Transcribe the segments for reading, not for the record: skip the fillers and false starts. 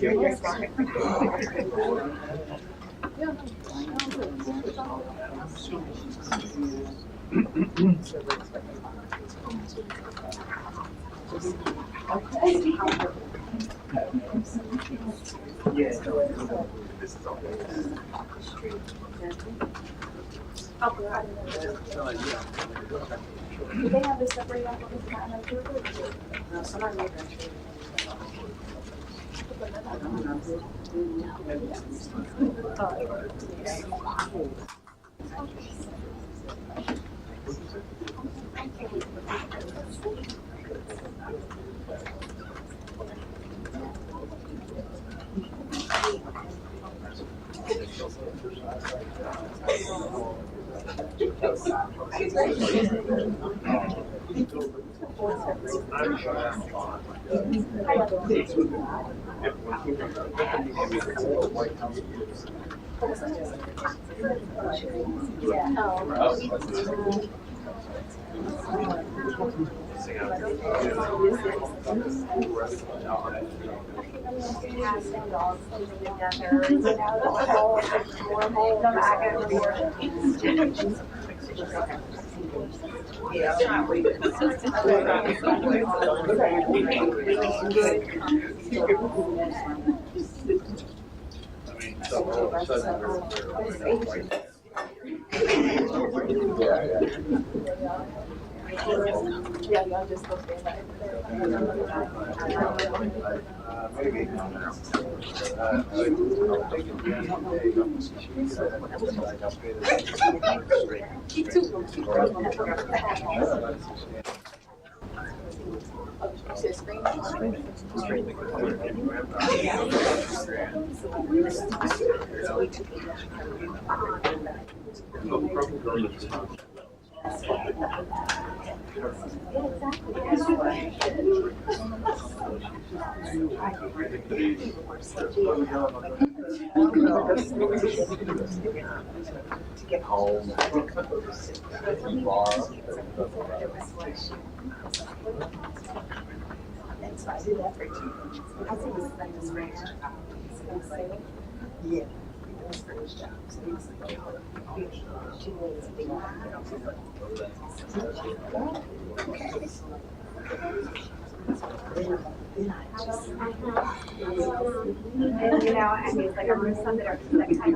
Do they have this separate up on this kind of paper? No, somebody made that tree. Yeah, y'all just go stand back. To get home. And so I did that for 2 weeks. I think it was like this ranch. Yeah. It was for his job. So he was like, she was a big and you know, I mean, it's like I'm some that are that kind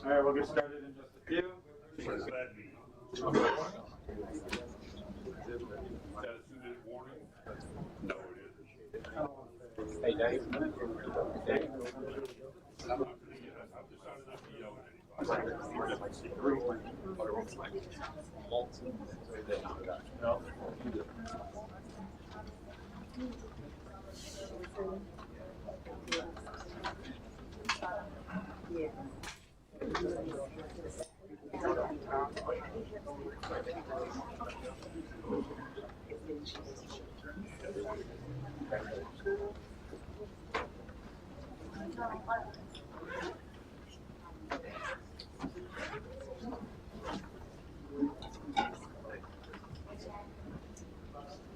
All right, we'll get started in just a few. Is that a suited warning? No, it isn't. Hey, Dave. I'm not going to get I'm just not enough to yell at anybody. No.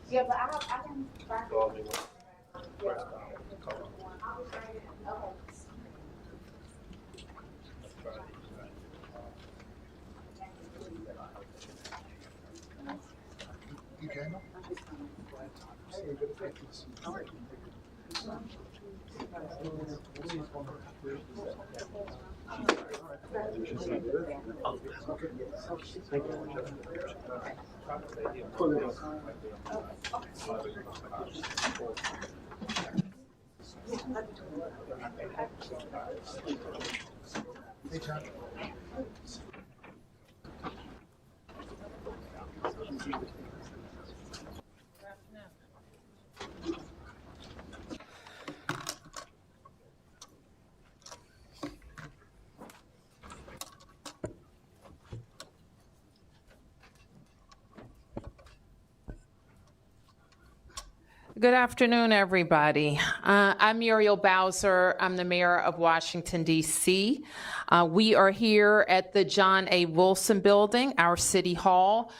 Yeah, but I can find it. Good afternoon, everybody. I'm Muriel Bowser. I'm the mayor of Washington, D.C. We are here at the John A. Wilson Building, our city hall,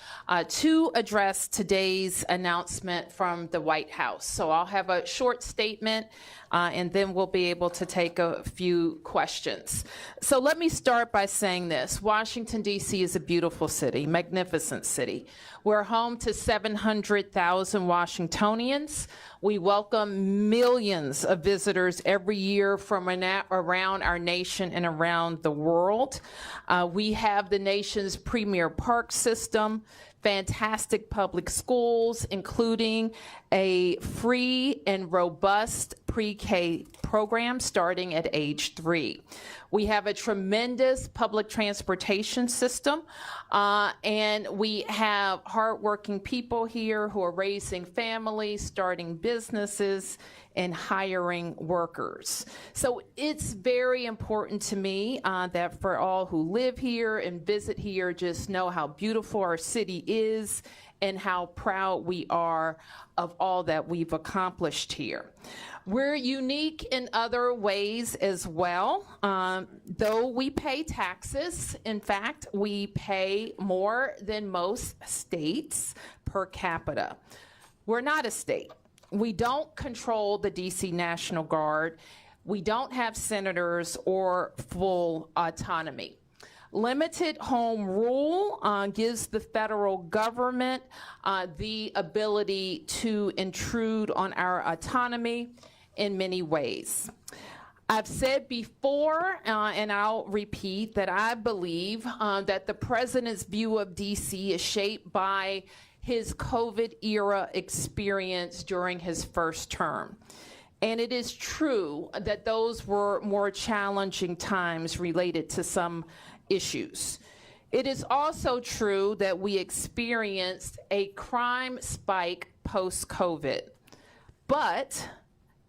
to address today's announcement from the White House. So I'll have a short statement, and then we'll be able to take a few questions. So let me start by saying this. Washington, D.C. is a beautiful city, magnificent city. We're home to 700,000 Washingtonians. We welcome millions of visitors every year from around our nation and around the world. We have the nation's premier park system, fantastic public schools, including a free and robust pre-K program starting at age 3. We have a tremendous public transportation system, and we have hardworking people here who are raising families, starting businesses, and hiring workers. So it's very important to me that for all who live here and visit here, just know how beautiful our city is and how proud we are of all that we've accomplished here. We're unique in other ways as well. Though we pay taxes, in fact, we pay more than most states per capita. We're not a state. We don't control the DC National Guard. We don't have senators or full autonomy. Limited home rule gives the federal government the ability to intrude on our autonomy in many ways. I've said before, and I'll repeat, that I believe that the president's view of DC is shaped by his COVID era experience during his first term. And it is true that those were more challenging times related to some issues. It is also true that we experienced a crime spike post-COVID, but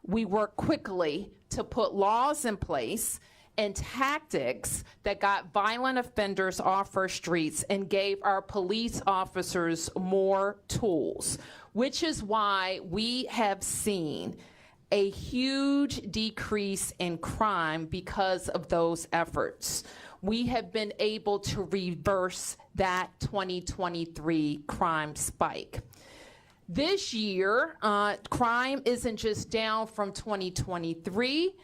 we worked quickly to put laws in place and tactics that got violent offenders off our streets and gave our police officers more tools, which is why we have seen a huge decrease in crime because of those efforts. We have been able to reverse that 2023 crime spike. This year, crime isn't just down from 2023,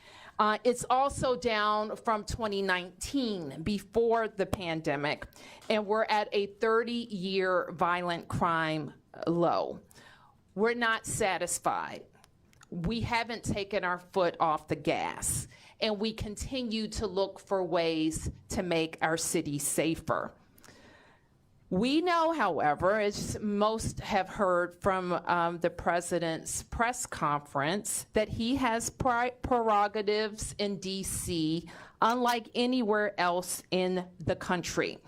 it's also down from 2019, before the pandemic, and we're at a 30-year violent crime low. We're not satisfied. We haven't taken our foot off the gas, and we continue to look for ways to make our city safer. We know, however, as most have heard from the president's press conference, that he has prerogatives in DC unlike anywhere else in the country,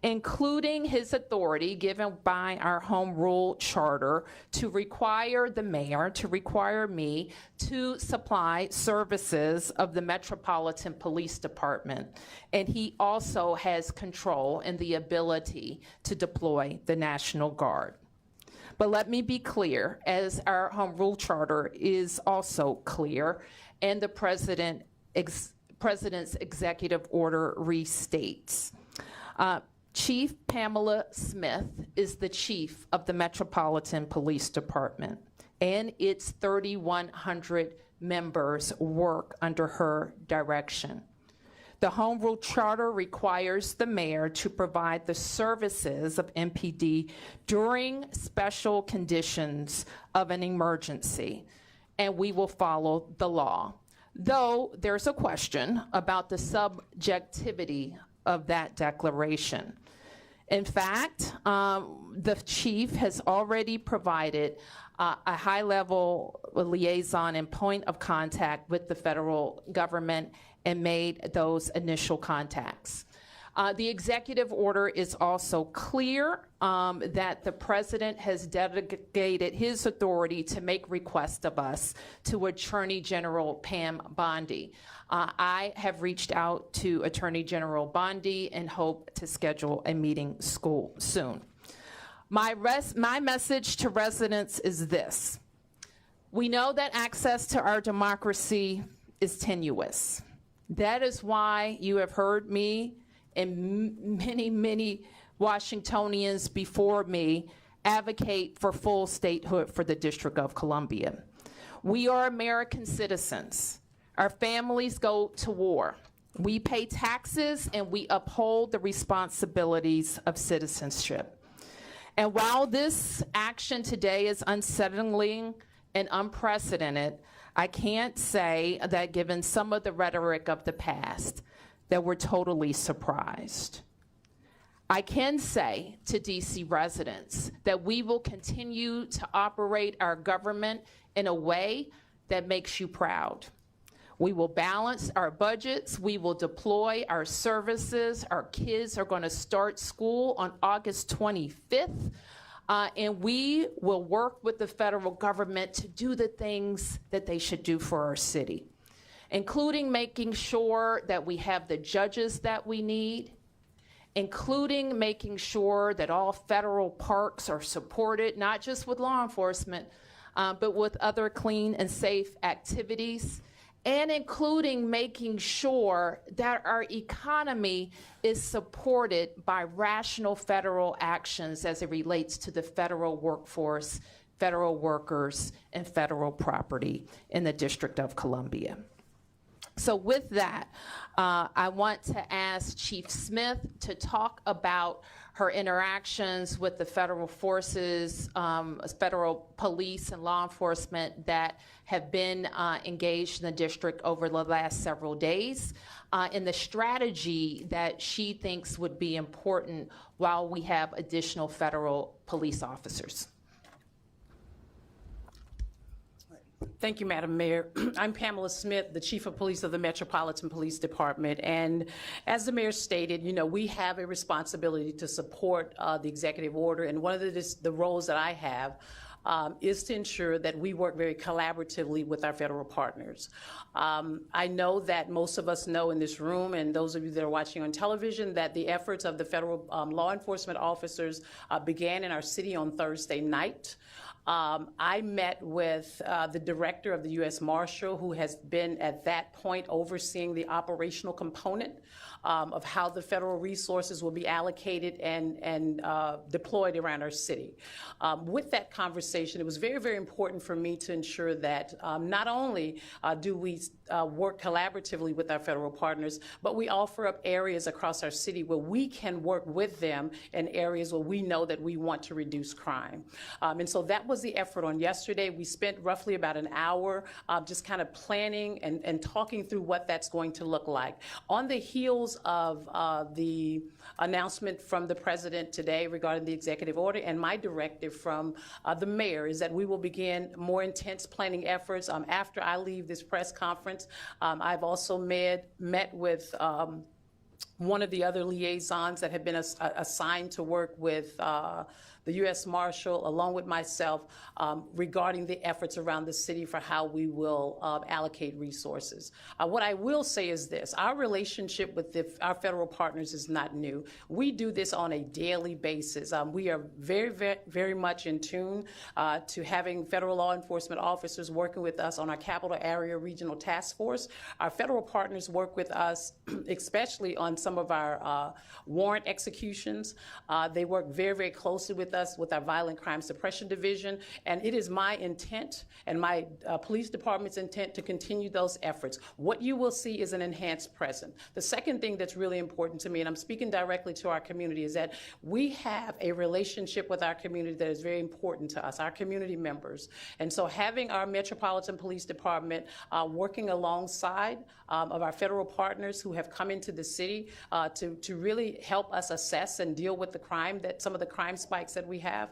including his authority given by our home rule charter to require the mayor, to require me, to supply services of the Metropolitan Police Department. And he also has control and the ability to deploy the National Guard. But let me be clear, as our home rule charter is also clear, and the president's executive order restates. Chief Pamela Smith is the chief of the Metropolitan Police Department and its 3,100 members work under her direction. The Home Rule Charter requires the mayor to provide the services of MPD during special conditions of an emergency, and we will follow the law. Though there's a question about the subjectivity of that declaration. In fact, the chief has already provided a high-level liaison and point of contact with the federal government and made those initial contacts. The executive order is also clear that the president has delegated his authority to make requests of us to Attorney General Pam Bondi. I have reached out to Attorney General Bondi and hope to schedule a meeting soon. My message to residents is this. We know that access to our democracy is tenuous. That is why you have heard me and many Washingtonians before me advocate for full statehood for the District of Columbia. We are American citizens. Our families go to war. We pay taxes and we uphold the responsibilities of citizenship. And while this action today is unsettling and unprecedented, I can't say that given some of the rhetoric of the past, that we're totally surprised. I can say to DC residents that we will continue to operate our government in a way that makes you proud. We will balance our budgets. We will deploy our services. Our kids are going to start school on August 25th. And we will work with the federal government to do the things that they should do for our city, including making sure that we have the judges that we need, including making sure that all federal parks are supported, not just with law enforcement, but with other clean and safe activities, and including making sure that our economy is supported by rational federal actions as it relates to the federal workforce, federal workers, and federal property in the District of Columbia. So with that, I want to ask Chief Smith to talk about her interactions with the federal forces, federal police and law enforcement that have been engaged in the district over the last several days, and the strategy that she thinks would be important while we have additional federal police officers. Thank you, Madam Mayor. I'm Pamela Smith, the Chief of Police of the Metropolitan Police Department. And as the Mayor stated, you know, we have a responsibility to support the executive order. And one of the roles that I have is to ensure that we work very collaboratively with our federal partners. I know that most of us know in this room, and those of you that are watching on television, that the efforts of the federal law enforcement officers began in our city on Thursday night. I met with the director of the U.S. Marshal, who has been at that point overseeing the operational component of how the federal resources will be allocated and deployed around our city. With that conversation, it was very, very important for me to ensure that not only do we work collaboratively with our federal partners, but we offer up areas across our city where we can work with them in areas where we know that we want to reduce crime. And so that was the effort on yesterday. We spent roughly about an hour just kind of planning and talking through what that's going to look like. On the heels of the announcement from the president today regarding the executive order, and my directive from the mayor is that we will begin more intense planning efforts after I leave this press conference. I've also met with one of the other liaisons that have been assigned to work with the U.S. Marshal, along with myself, regarding the efforts around the city for how we will allocate resources. What I will say is this: our relationship with our federal partners is not new. We do this on a daily basis. We are very, very, very much in tune to having federal law enforcement officers working with us on our Capital Area Regional Task Force. Our federal partners work with us, especially on some of our warrant executions. They work very, very closely with us with our Violent Crime Suppression Division, and it is my intent and my police department's intent to continue those efforts. What you will see is an enhanced presence. The second thing that's really important to me, and I'm speaking directly to our community, is that we have a relationship with our community that is very important to us, our community members. And so having our Metropolitan Police Department working alongside of our federal partners who have come into the city to really help us assess and deal with the crime, that some of the crime spikes that we have,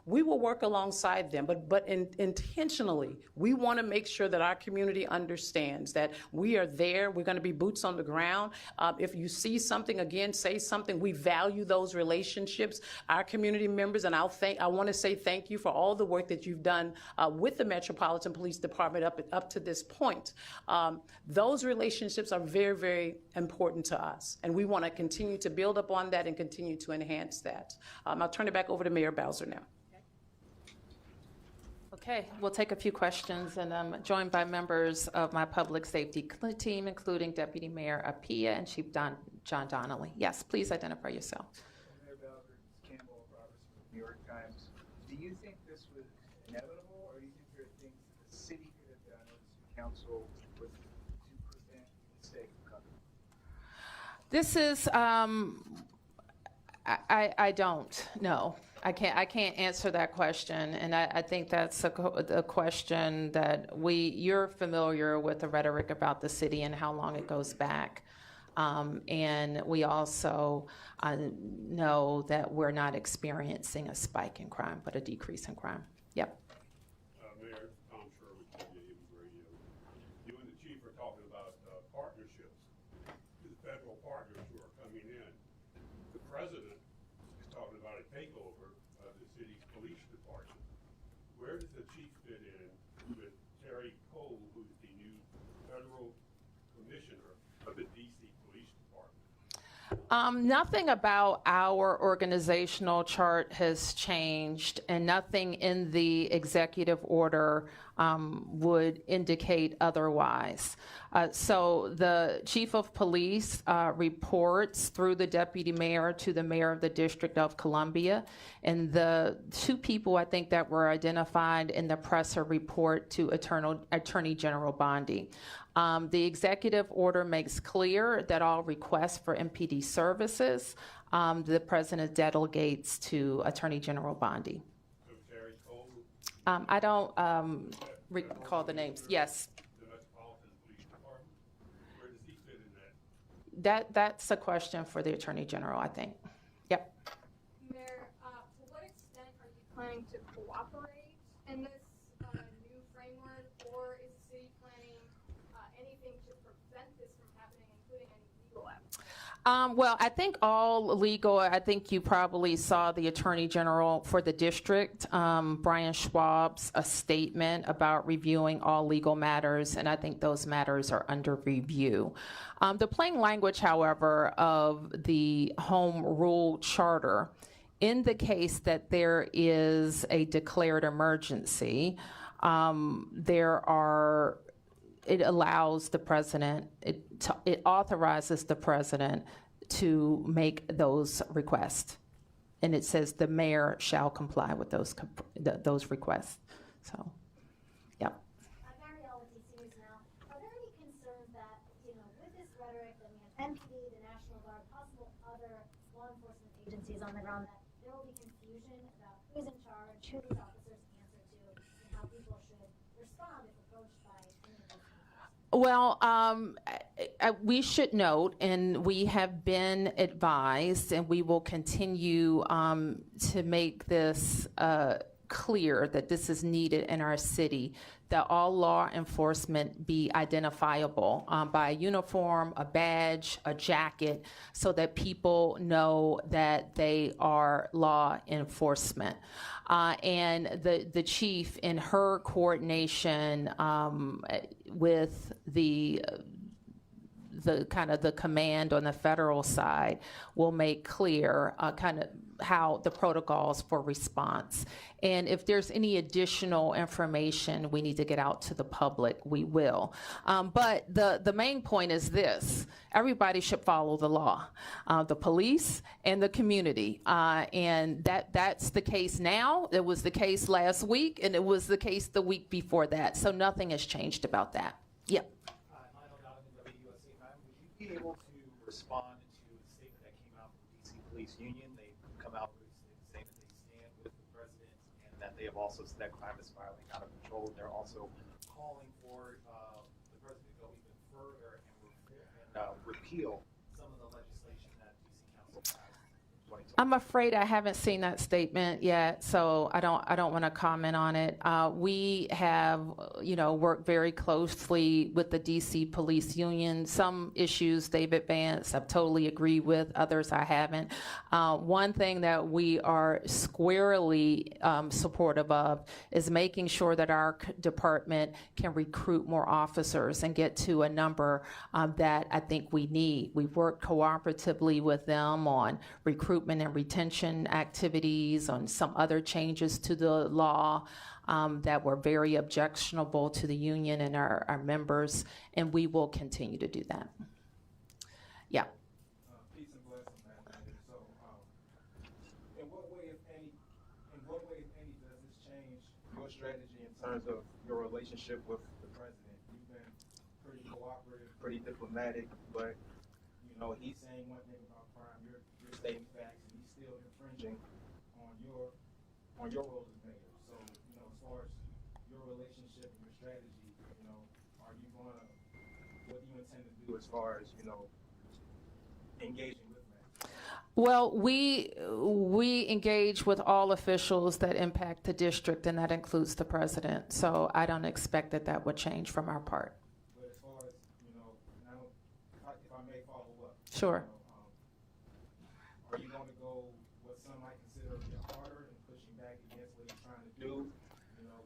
we will work alongside them, but intentionally, we want to make sure that our community understands that we are there. We're going to be boots on the ground. If you see something, again, say something. We value those relationships. Our community members, and I want to say thank you for all the work that you've done with the Metropolitan Police Department up to this point. Those relationships are very, very important to us, and we want to continue to build upon that and continue to enhance that. I'll turn it back over to Mayor Bowser now. Okay, we'll take a few questions, and I'm joined by members of my public safety team, including Deputy Mayor Apia and Chief John Donnelly. Yes, please identify yourself. Mayor Bowser, Campbell Roberts from the New York Times. Do you think this was inevitable, or do you think there are things that the city could have done or the city council would to prevent the mistake from coming? This is, I don't know. I can't answer that question, and I think that's a question that you're familiar with the rhetoric about the city and how long it goes back. And we also know that we're not experiencing a spike in crime, but a decrease in crime. Yep. Mayor, Tom Sherwood, KBAB Radio. You and the chief are talking about partnerships with federal partners who are coming in. The president is talking about a takeover of the city's police department. Where does the chief fit in with Terry Cole, who's the new federal commissioner of the DC Police Department? Nothing about our organizational chart has changed, and nothing in the executive order would indicate otherwise. So the chief of police reports through the deputy mayor to the mayor of the District of Columbia, and the two people I think that were identified in the presser report to Attorney General Bondi. The executive order makes clear that all requests for MPD services, the president delegates to Attorney General Bondi. So Terry Cole? I don't recall the names. Yes. The Metropolitan Police Department? Where does he fit in that? That's a question for the Attorney General, I think. Yep. Mayor, to what extent are you planning to cooperate in this new framework, or is the city planning anything to prevent this from happening, including any legal efforts? Well, I think all legal, I think you probably saw the Attorney General for the district, Brian Schwab's a statement about reviewing all legal matters, and I think those matters are under review. The plain language, however, of the Home Rule Charter indicates that there is a declared emergency. It allows the president, it authorizes the president to make those requests. And it says the mayor shall comply with those requests. So, yeah. Marielle with DC News Now. Are there any concerns that, with this rhetoric that we have MPD, the National Guard, possible other law enforcement agencies on the ground, that there will be confusion about who's in charge, who these officers answer to, and how people should respond if approached by any of those people? Well, we should note, and we have been advised, and we will continue to make this clear that this is needed in our city, that all law enforcement be identifiable by a uniform, a badge, a jacket, so that people know that they are law enforcement. And the chief, in her coordination with the kind of the command on the federal side, will make clear kind of how the protocols for response. And if there's any additional information we need to get out to the public, we will. But the main point is this: everybody should follow the law, the police and the community. And that's the case now. It was the case last week, and it was the case the week before that. So nothing has changed about that. Yeah. Would you be able to respond to the statement that came out from the DC Police Union? They've come out recently saying that they stand with the president and that they have also said that crime is spiraling out of control. They're also calling for the president to go even further and repeal some of the legislation that DC Council passed in 2020. I'm afraid I haven't seen that statement yet, so I don't want to comment on it. We have, worked very closely with the DC Police Union. Some issues they've advanced, I've totally agreed with. Others I haven't. One thing that we are squarely supportive of is making sure that our department can recruit more officers and get to a number that I think we need. We've worked cooperatively with them on recruitment and retention activities, on some other changes to the law that were very objectionable to the union and our members, and we will continue to do that. Yeah. Peace and blessings, man. So, in what way, if any, does this change your strategy in terms of your relationship with the president? You've been pretty cooperative, pretty diplomatic, but he's saying one thing about crime, you're stating facts, and he's still infringing on your role as mayor. So, as far as your relationship and your strategy, are you what do you intend to do as far as, engaging with that? Well, we engage with all officials that impact the district, and that includes the president. So I don't expect that would change from our part. But as far as, now, if I may follow up. Sure. Are you going to go what some might consider harder and pushing back against what he's trying to do?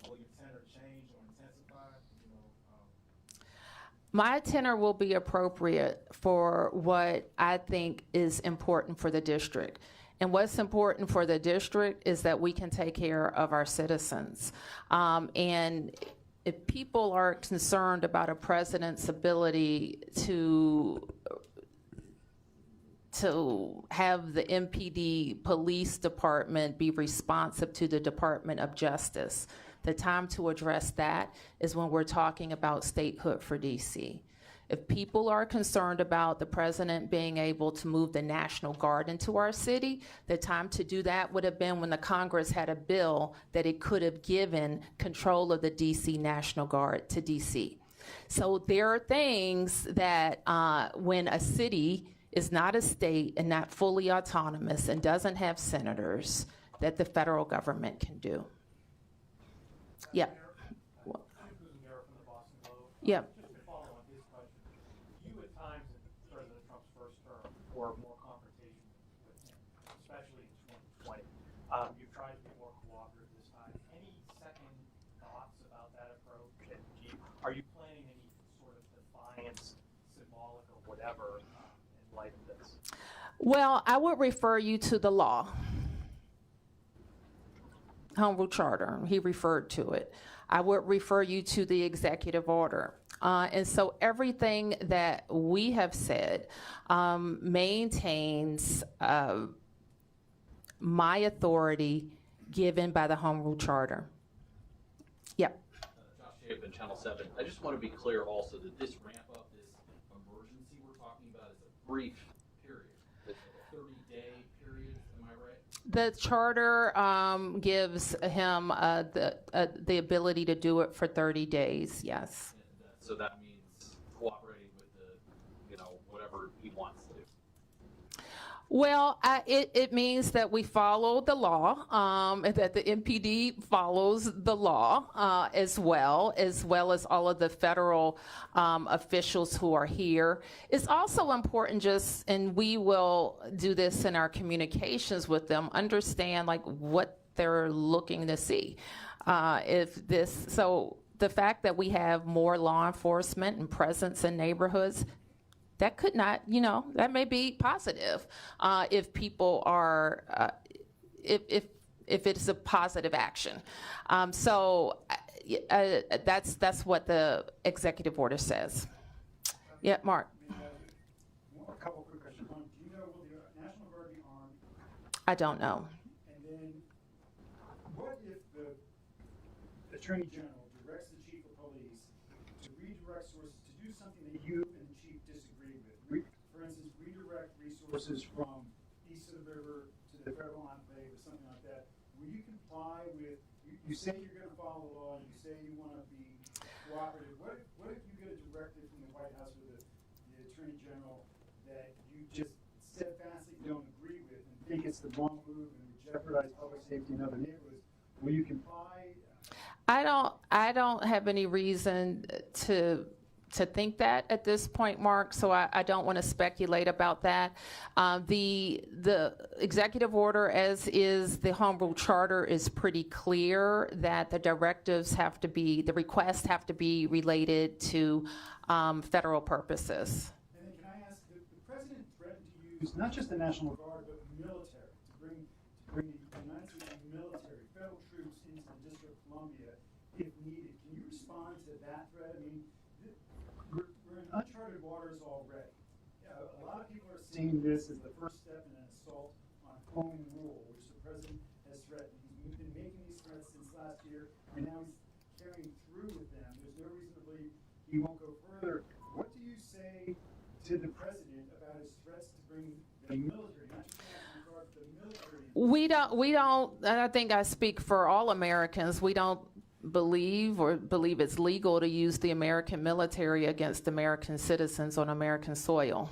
Will your tenor change or intensify? My tenor will be appropriate for what I think is important for the district. And what's important for the district is that we can take care of our citizens. And if people are concerned about a president's ability to have the MPD police department be responsive to the Department of Justice, the time to address that is when we're talking about statehood for DC. If people are concerned about the president being able to move the National Guard into our city, the time to do that would have been when the Congress had a bill that it could have given control of the DC National Guard to DC. So there are things that when a city is not a state and not fully autonomous and doesn't have senators, that the federal government can do. Yeah. Yeah. Just to follow on his question, you at times in President Trump's first term were more confrontational with him, especially in 2020. You've tried to be more cooperative this time. Any second thoughts about that approach? And are you planning any sort of defiance, symbolic or whatever, in light of this? Well, I would refer you to the law. Home Rule Charter, he referred to it. I would refer you to the executive order. And so everything that we have said maintains my authority given by the Home Rule Charter. Yep. Josh Chapin, Channel 7. I just want to be clear also that this ramp up, this emergency we're talking about is a brief period. It's a 30-day period, am I right? The charter gives him the ability to do it for 30 days, yes. And, so that means cooperating with whatever he wants to do. Well, it means that we follow the law, and that the MPD follows the law as well as all of the federal officials who are here. It's also important and we will do this in our communications with them, understand what they're looking to see. So the fact that we have more law enforcement and presence in neighborhoods, that could not, that may be positive if people are if it's a positive action. That's what the executive order says. Yeah, Mark. A couple quick questions. One, do you know, will the National Guard be armed? I don't know. And then, what if the Attorney General directs the Chief of Police to redirect sources to do something that you and the Chief disagree with? For instance, redirect resources from east of the river to the federal enclave or something like that. Will you comply with, you say you're going to follow the law, you say you want to be cooperative. What if you get a directive from the White House or the Attorney General that you just steadfastly don't agree with and think it's the wrong move and would jeopardize public safety in other neighborhoods? Will you comply? I don't have any reason to think that at this point, Mark, so I don't want to speculate about that. The executive order, as is the Home Rule Charter, is pretty clear that the directives have to be, the requests have to be related to federal purposes. And then can I ask, the President threatened to use not just the National Guard, but the military, to bring the United States military, federal troops into the District of Columbia if needed. Can you respond to that threat? I mean, we're in uncharted waters already. A lot of people are seeing this as the first step in an assault on home rule, which the President has threatened. He's been making these threats since last year, and now he's carrying through with them. There's no reason to believe he won't go further. What do you say to the President about his threats to bring the military, not just the National Guard, but the military? We don't, and I think I speak for all Americans, we don't believe it's legal to use the American military against American citizens on American soil.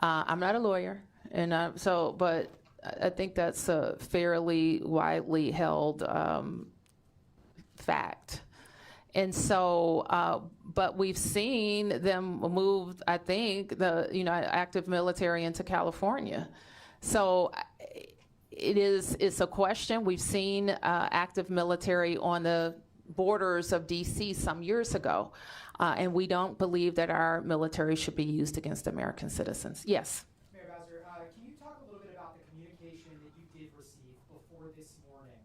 I'm not a lawyer, and but I think that's a fairly widely held fact. And so, but we've seen them move, I think, active military into California. So it's a question. We've seen active military on the borders of D.C. some years ago, and we don't believe that our military should be used against American citizens. Yes? Mayor Bowser, can you talk a little bit about the communication that you did receive before this morning?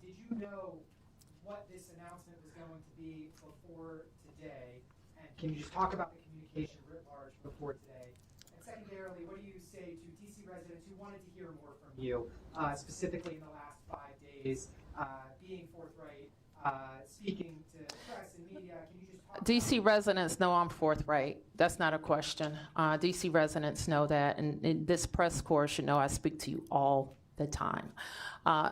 Did you know what this announcement was going to be before today? And can you just talk about the communication writ large before today? And secondarily, what do you say to D.C. residents who wanted to hear more from you, specifically in the last 5 days, being forthright, speaking to press and media? Can you just talk D.C. residents know I'm forthright. That's not a question. D.C. residents know that, and this press corps should know I speak to you all the time.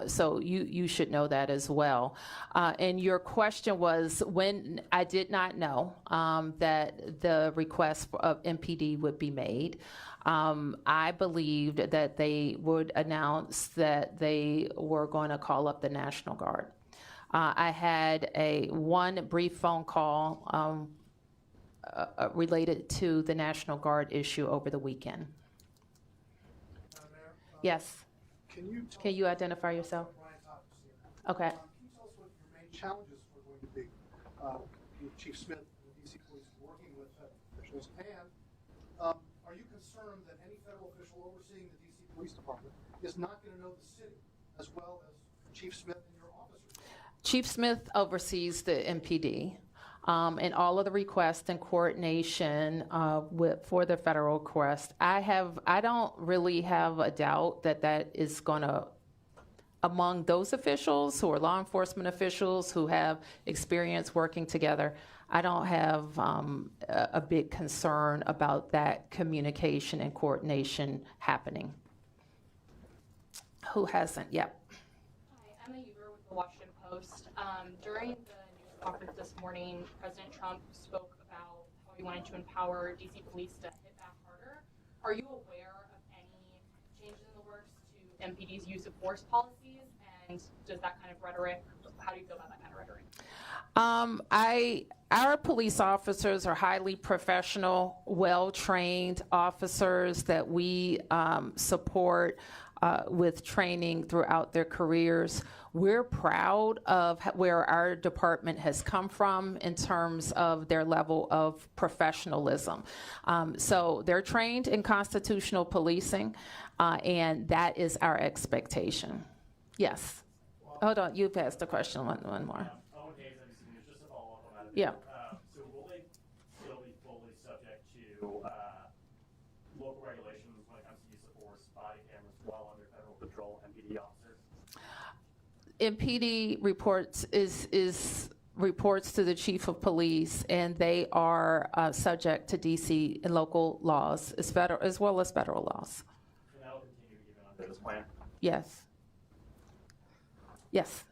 So you should know that as well. And your question was, when I did not know that the request of MPD would be made. I believed that they would announce that they were going to call up the National Guard. I had one brief phone call related to the National Guard issue over the weekend. Mayor, Yes. Can you identify yourself? Okay. Can you tell us what your main challenges are going to be with Chief Smith and the DC Police working with federal officials? And are you concerned that any federal official overseeing the DC Police Department is not going to know the city as well as Chief Smith and your officers? Chief Smith oversees the MPD. And all of the requests and coordination for the federal request. I don't really have a doubt that is going to, among those officials who are law enforcement officials who have experience working together, I don't have a big concern about that communication and coordination happening. Who hasn't? Yep. Hi, Emma Huber with the Washington Post. During the news conference this morning, President Trump spoke about how he wanted to empower DC police to hit back harder. Are you aware of any changes in the works to MPD's use of force policies? And does that kind of rhetoric, how do you feel about that kind of rhetoric? Our police officers are highly professional, well-trained officers that we support with training throughout their careers. We're proud of where our department has come from in terms of their level of professionalism. So they're trained in constitutional policing, and that is our expectation. Yes. Hold on, you passed the question one more. Owen Hayes, NBC News, just to follow up on that. Yeah. So will they still be fully subject to local regulations when it comes to use of force, body cameras, while under federal patrol, MPD officers? MPD reports to the chief of police, and they are subject to DC and local laws, as well as federal laws. And that will continue even under this plan? Yes. Yes.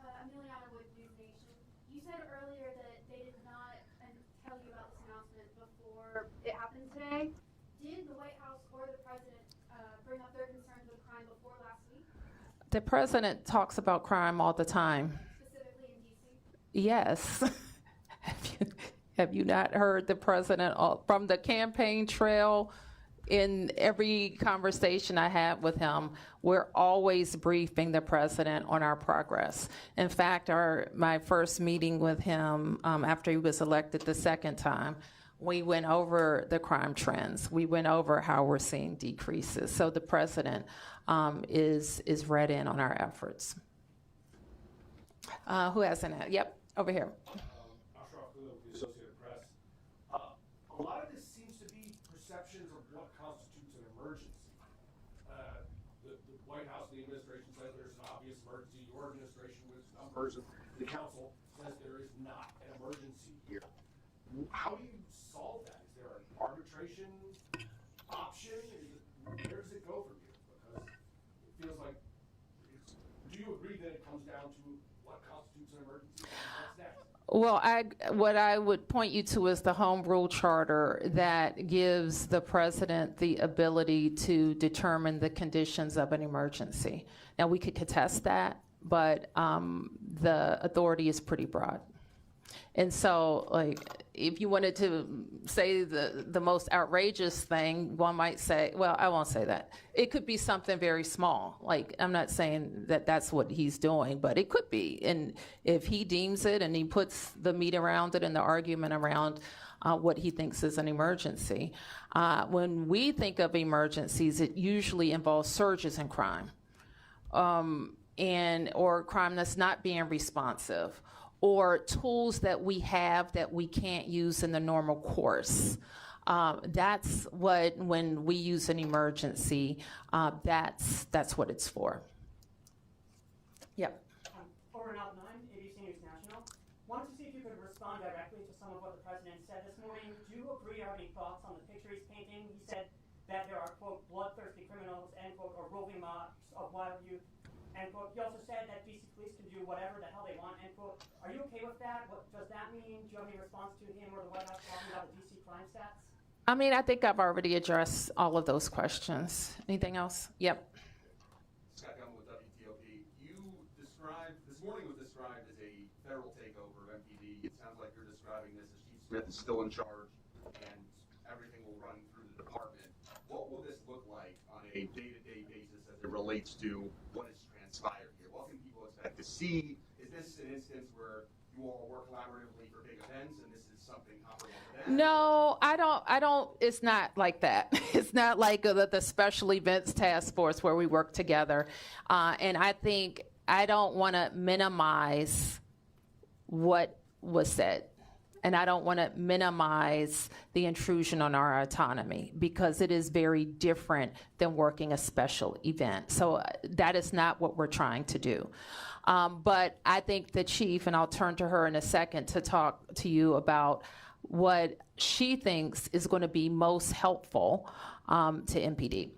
Emiliana with News Nation. You said earlier that they did not tell you about this announcement before it happened today. Did the White House or the president bring up their concerns with crime before last week? The president talks about crime all the time. Specifically in D.C.? Yes. Have you not heard the president from the campaign trail? In every conversation I have with him, we're always briefing the president on our progress. In fact, my first meeting with him after he was elected the second time, we went over the crime trends. We went over how we're seeing decreases. So the president is read in on our efforts. Who has an ad? Yep, over here. Ashraf Khalil with the Associated Press. A lot of this seems to be perceptions of what constitutes an emergency. The White House, the administration says there's an obvious emergency. Your administration, with numbers, the council says there is not an emergency here. How do you solve that? Is there an arbitration option? Where does it go from here? Because it feels like, do you agree that it comes down to what constitutes an emergency? What's next? Well, what I would point you to is the Home Rule Charter that gives the president the ability to determine the conditions of an emergency. Now, we could contest that, but the authority is pretty broad. And so, like, if you wanted to say the most outrageous thing, one might say, well, I won't say that. It could be something very small. Like, I'm not saying that that's what he's doing, but it could be. And if he deems it and he puts the meat around it and the argument around what he thinks is an emergency. When we think of emergencies, it usually involves surges in crime or crime that's not being responsive, or tools that we have that we can't use in the normal course. That's what, when we use an emergency, that's what it's for. Yep. Over and out 9, ABC News National. Wanted to see if you could respond directly to some of what the president said this morning. Do you agree or have any thoughts on the picture he's painting? He said that there are, quote, bloodthirsty criminals, end quote, or roving mobs of wild youth, end quote. He also said that DC police can do whatever the hell they want, end quote. Are you okay with that? What does that mean? Do you have any response to him or the White House talking about the DC crime stats? I mean, I think I've already addressed all of those questions. Anything else? Yep. Scott Gumble with WTOP. This morning was described as a federal takeover of MPD. It sounds like you're describing this as Chief Smith is still in charge and everything will run through the department. What will this look like on a day-to-day basis as it relates to what has transpired here? What can people expect to see? Is this an instance where you all work collaboratively for big events and this is something comparable to that? No, I don't, it's not like that. It's not like the special events task force where we work together. And I think I don't want to minimize what was said. And I don't want to minimize the intrusion on our autonomy because it is very different than working a special event. So that is not what we're trying to do. But I think the chief, and I'll turn to her in a second to talk to you about what she thinks is going to be most helpful to MPD.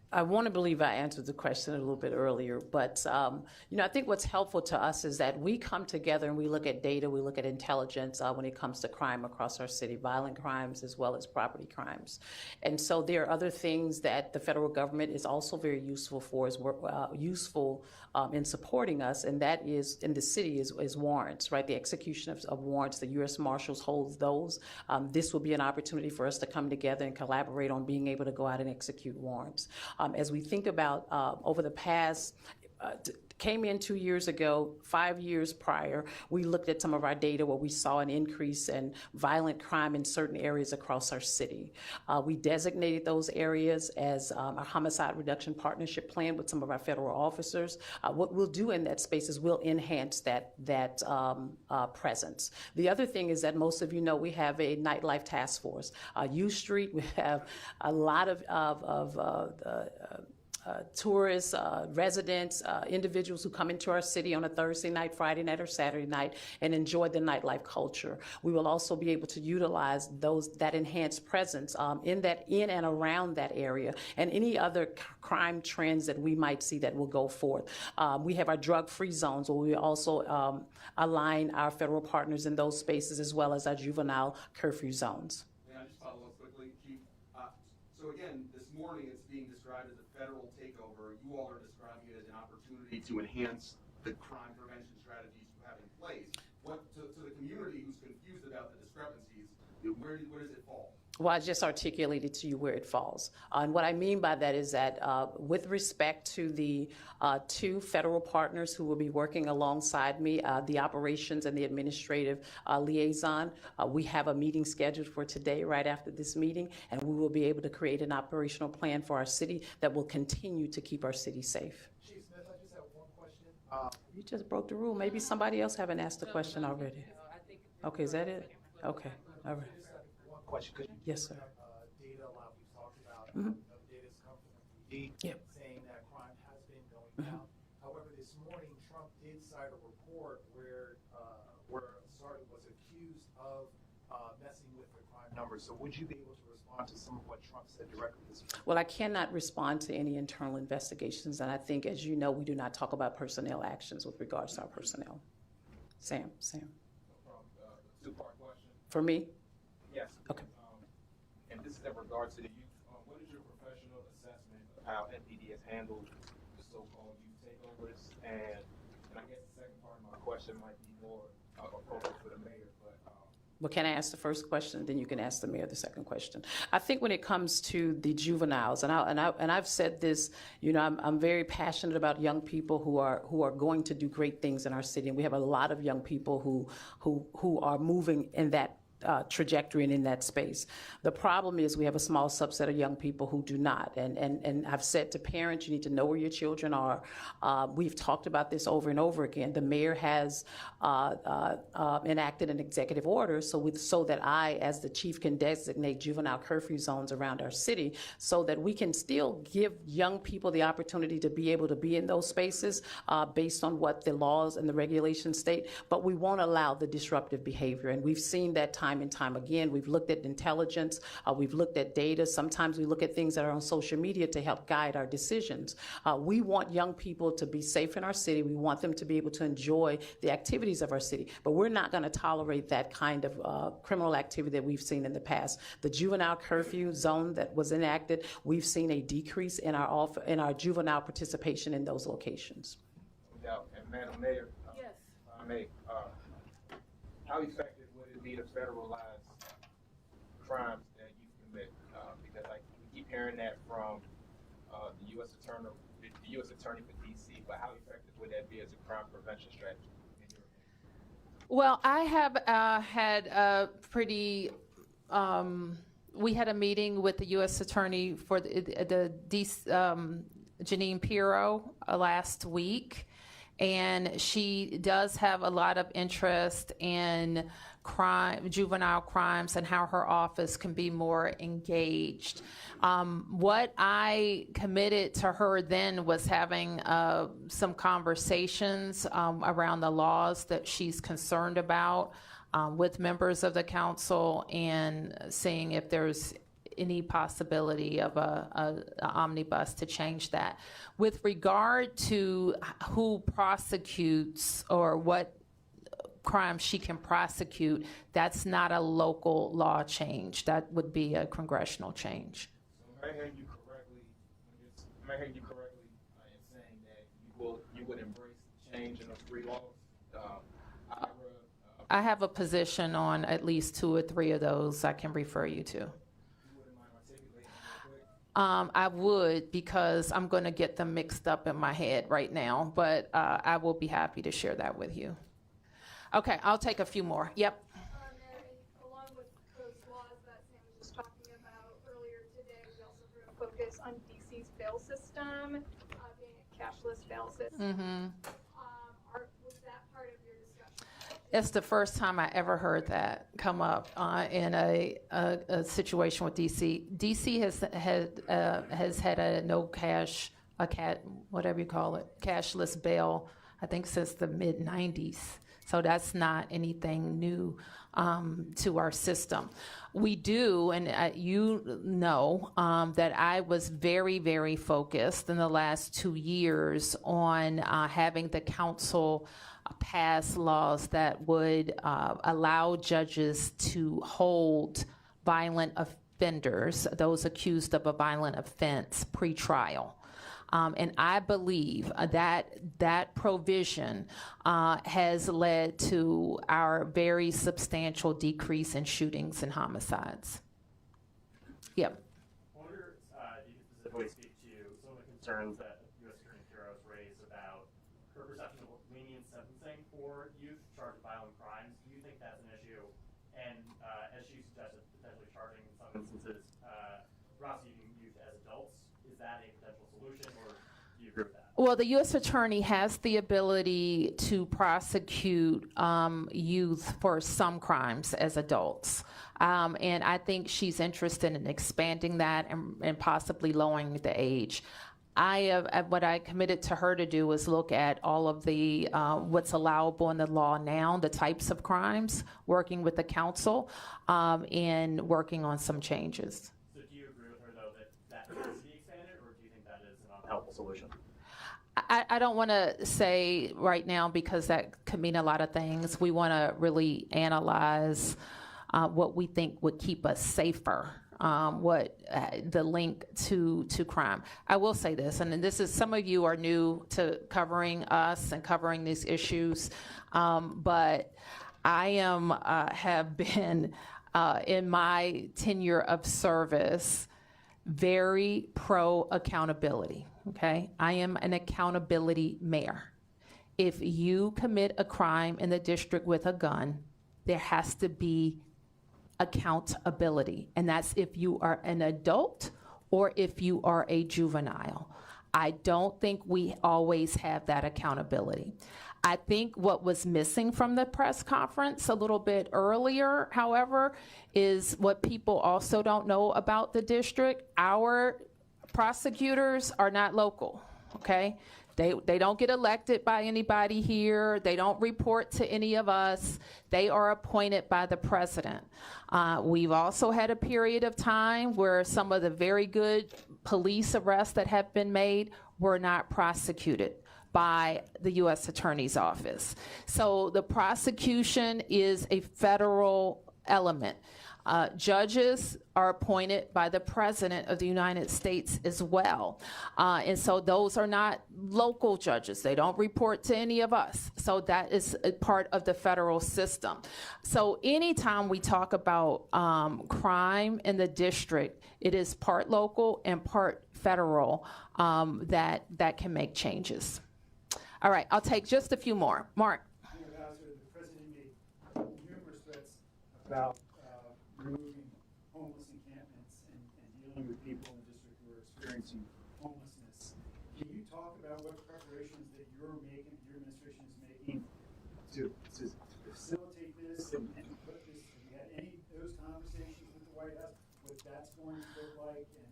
I want to believe I answered the question a little bit earlier, but I think what's helpful to us is that we come together and we look at data, we look at intelligence when it comes to crime across our city, violent crimes as well as property crimes. And so there are other things that the federal government is also very useful for, in supporting us, and that is, in the city, is warrants, right? The execution of warrants, the U.S. Marshals holds those. This will be an opportunity for us to come together and collaborate on being able to go out and execute warrants. As we think about over the past, came in 2 years ago. 5 years prior, we looked at some of our data where we saw an increase in violent crime in certain areas across our city. We designated those areas as a homicide reduction partnership plan with some of our federal officers. What we'll do in that space is we'll enhance that presence. The other thing is that most of you know we have a nightlife task force. U Street, we have a lot of tourists, residents, individuals who come into our city on a Thursday night, Friday night, or Saturday night and enjoy the nightlife culture. We will also be able to utilize that enhanced presence in and around that area and any other crime trends that we might see that will go forth. We have our drug-free zones where we also align our federal partners in those spaces as well as our juvenile curfew zones. May I just follow up quickly, Chief? So again, this morning it's being described as a federal takeover. You all are describing it as an opportunity to enhance the crime prevention strategies you have in place. To the community who's confused about the discrepancies, where does it fall? Well, I just articulated to you where it falls. And what I mean by that is that with respect to the 2 federal partners who will be working alongside me, the operations and the administrative liaison, we have a meeting scheduled for today right after this meeting, and we will be able to create an operational plan for our city that will continue to keep our city safe. Chief Smith, I just have one question. You just broke the rule. Maybe somebody else haven't asked the question already. Okay, is that it? Okay, all right. One question, because you Yes, sir. data a lot we've talked about, Mhm. data's come from MPD Yep. saying that crime has been going down. However, this morning, Trump did cite a report where a sergeant was accused of messing with the crime numbers. So would you be able to respond to some of what Trump said directly this morning? Well, I cannot respond to any internal investigations, and I think, as you know, we do not talk about personnel actions with regards to our personnel. Sam. Two-part question. For me? Yes. Okay. And this is in regards to the youth. What is your professional assessment of how NPD has handled the so-called youth takeovers? And I guess the second part of my question might be more appropriate for the mayor, but Well, can I ask the first question, then you can ask the mayor the second question. I think when it comes to the juveniles, and I've said this, you know, I'm very passionate about young people who are going to do great things in our city, and we have a lot of young people who are moving in that trajectory and in that space. The problem is we have a small subset of young people who do not. And I've said to parents, you need to know where your children are. We've talked about this over and over again. The mayor has enacted an executive order so that I, as the chief, can designate juvenile curfew zones around our city so that we can still give young people the opportunity to be able to be in those spaces based on what the laws and the regulations state, but we won't allow the disruptive behavior. And we've seen that time and time again. We've looked at intelligence, we've looked at data. Sometimes we look at things that are on social media to help guide our decisions. We want young people to be safe in our city. We want them to be able to enjoy the activities of our city, but we're not going to tolerate that kind of criminal activity that we've seen in the past. The juvenile curfew zone that was enacted, we've seen a decrease in our juvenile participation in those locations. no doubt. And Madam Mayor, Yes. if I may, how effective would it be to federalize crimes that you commit? Because we keep hearing that from the U.S. Attorney for D.C., but how effective would that be as a crime prevention strategy? Well, I have had a pretty, we had a meeting with the U.S. Attorney for Janine Pirro last week, and she does have a lot of interest in juvenile crimes and how her office can be more engaged. What I committed to her then was having some conversations around the laws that she's concerned about with members of the council and seeing if there's any possibility of a omnibus to change that. With regard to who prosecutes or what crime she can prosecute, that's not a local law change. That would be a congressional change. So am I hearing you correctly in saying that you would embrace change in those 3 laws? I have a position on at least 2 or 3 of those I can refer you to. I would, because I'm going to get them mixed up in my head right now, but I will be happy to share that with you. Okay, I'll take a few more. Yep. Mary, along with those laws that Sam was just talking about earlier today, we also heard a focus on DC's bail system, being a cashless bail system. Was that part of your discussion? It's the first time I ever heard that come up in a situation with DC. DC has had a no cash, whatever you call it, cashless bail, I think since the mid-90s. So that's not anything new to our system. We do, and you know, that I was very, very focused in the last 2 years on having the council pass laws that would allow judges to hold violent offenders, those accused of a violent offense, pre-trial. And I believe that provision has led to our very substantial decrease in shootings and homicides. Yep. I wonder if you could specifically speak to some of the concerns that U.S. Attorney Kuros raised about her perception of lenient sentencing for youth charged with violent crimes. Do you think that's an issue? And as she suggested, potentially charging in some instances prosecuting youth as adults, is that a potential solution, or do you agree with that? Well, the U.S. Attorney has the ability to prosecute youth for some crimes as adults. And I think she's interested in expanding that and possibly lowering the age. What I committed to her to do is look at all of the what's allowable in the law now, the types of crimes, working with the council, and working on some changes. So do you agree with her, though, that has to be expanded, or do you think that is an unhelpful solution? I don't want to say right now, because that could mean a lot of things. We want to really analyze what we think would keep us safer, what the link to crime. I will say this, and this is, some of you are new to covering us and covering these issues, but I have been in my tenure of service very pro accountability. Okay, I am an accountability mayor. If you commit a crime in the district with a gun, there has to be accountability, and that's if you are an adult or if you are a juvenile. I don't think we always have that accountability. I think what was missing from the press conference a little bit earlier, however, is what people also don't know about the district. Our prosecutors are not local, okay? They don't get elected by anybody here. They don't report to any of us. They are appointed by the president. We've also had a period of time where some of the very good police arrests that have been made were not prosecuted by the U.S. Attorney's Office. So the prosecution is a federal element. Judges are appointed by the President of the United States as well. And so those are not local judges. They don't report to any of us. So that is a part of the federal system. So anytime we talk about crime in the district, it is part local and part federal that can make changes. All right, I'll take just a few more. Mark. Muriel Bowser, the president made numerous threats about removing homeless encampments and dealing with people in the district who are experiencing homelessness. Can you talk about what preparations that you're making, your administration is making to facilitate this and put this, have you had any of those conversations with the White House, what that's going to look like and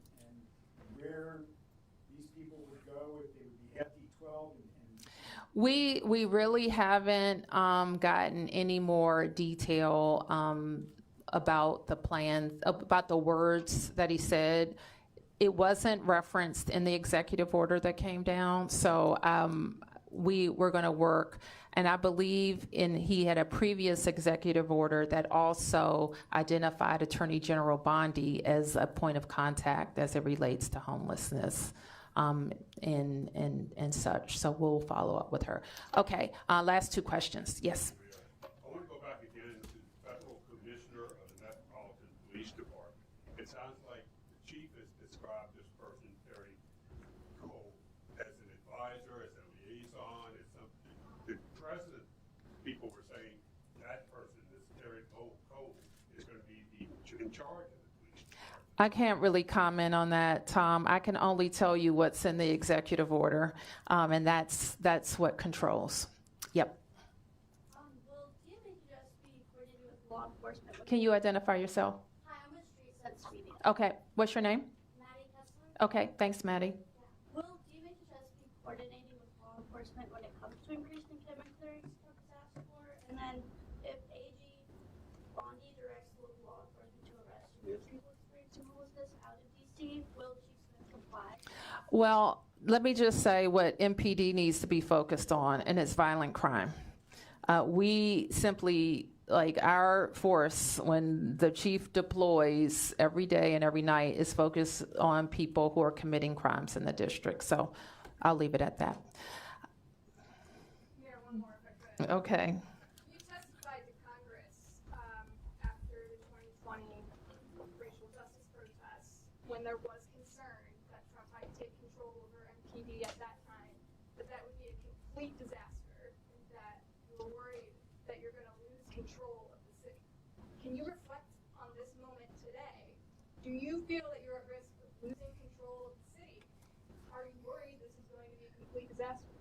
where these people would go if they would be FD12 We really haven't gotten any more detail about the plan, about the words that he said. It wasn't referenced in the executive order that came down, so we're going to work. And I believe he had a previous executive order that also identified Attorney General Bondi as a point of contact as it relates to homelessness. And such. So we'll follow up with her. Okay, last two questions. Yes. I want to go back again to the Federal Commissioner of the Metropolitan Police Department. It sounds like the chief has described this advisor, as a liaison, as something. The president, people were saying that person, this Terry Cole, is going to be in charge of the police department. I can't really comment on that, Tom. I can only tell you what's in the executive order, and that's what controls. Yep. Will DMHS be coordinating with law enforcement? Can you identify yourself? Hi, I'm with Street Sense Media. Okay. What's your name? Maddie Kessler. Okay. Thanks, Maddie. Will DMHS be coordinating with law enforcement when it comes to increasing commitment clearings for disaster alert? And then if AG Bondi directs local law enforcement to arrest or move people experiencing homelessness out of DC, will Chief Smith comply? Well, let me just say what MPD needs to be focused on, and it's violent crime. We simply, like our force, when the chief deploys every day and every night, is focused on people who are committing crimes in the district. So I'll leave it at that. Mayor, one more if I could. Okay. You testified to Congress after the 2020 racial justice protests when there was concern that Trump might take control over MPD at that time, that would be a complete disaster, and that you were worried that you're going to lose control of the city. Can you reflect on this moment today? Do you feel that you're at risk of losing control of the city? Are you worried this is going to be a complete disaster?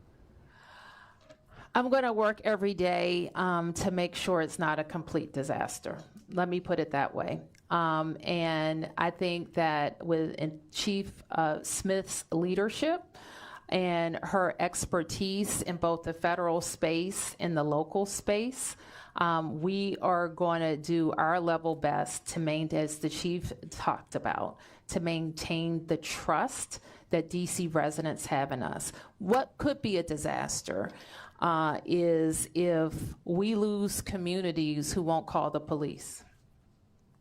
I'm going to work every day to make sure it's not a complete disaster. Let me put it that way. And I think that with Chief Smith's leadership and her expertise in both the federal space and the local space, we are going to do our level best to maintain, as the chief talked about, to maintain the trust that DC residents have in us. What could be a disaster is if we lose communities who won't call the police.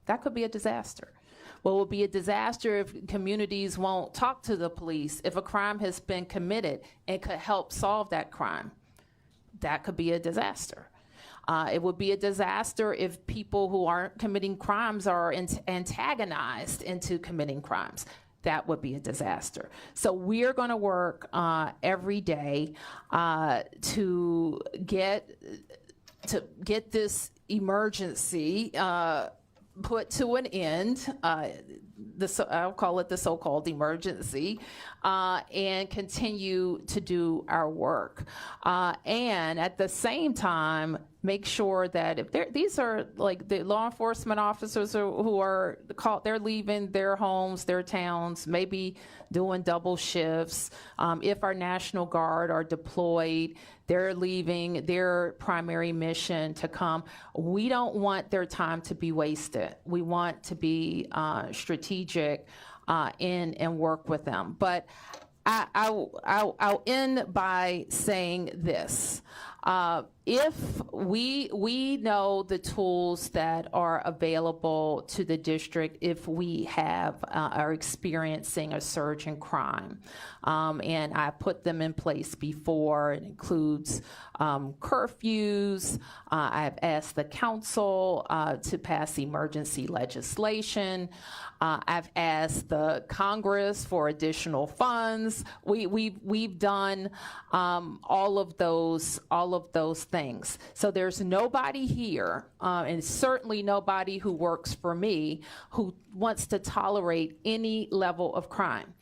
That could be a disaster. What will be a disaster if communities won't talk to the police if a crime has been committed and could help solve that crime. That could be a disaster. It would be a disaster if people who aren't committing crimes are antagonized into committing crimes. That would be a disaster. So we're going to work every day to get this emergency put to an end. I'll call it the so-called emergency, and continue to do our work. And at the same time, make sure that if these are like the law enforcement officers who are called, they're leaving their homes, their towns, maybe doing double shifts. If our National Guard are deployed, they're leaving their primary mission to come. We don't want their time to be wasted. We want to be strategic and work with them. But I'll end by saying this. If we know the tools that are available to the district if we are experiencing a surge in crime, and I put them in place before. It includes curfews. I've asked the council to pass emergency legislation. I've asked the Congress for additional funds. We've done all of those things. So there's nobody here, and certainly nobody who works for me, who wants to tolerate any level of crime.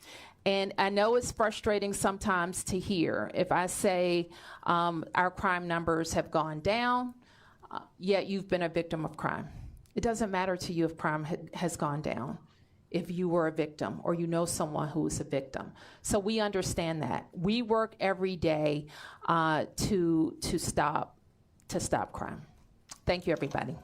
And I know it's frustrating sometimes to hear if I say our crime numbers have gone down, yet you've been a victim of crime. It doesn't matter to you if crime has gone down, if you were a victim or you know someone who is a victim. So we understand that. We work every day to stop crime. Thank you, everybody.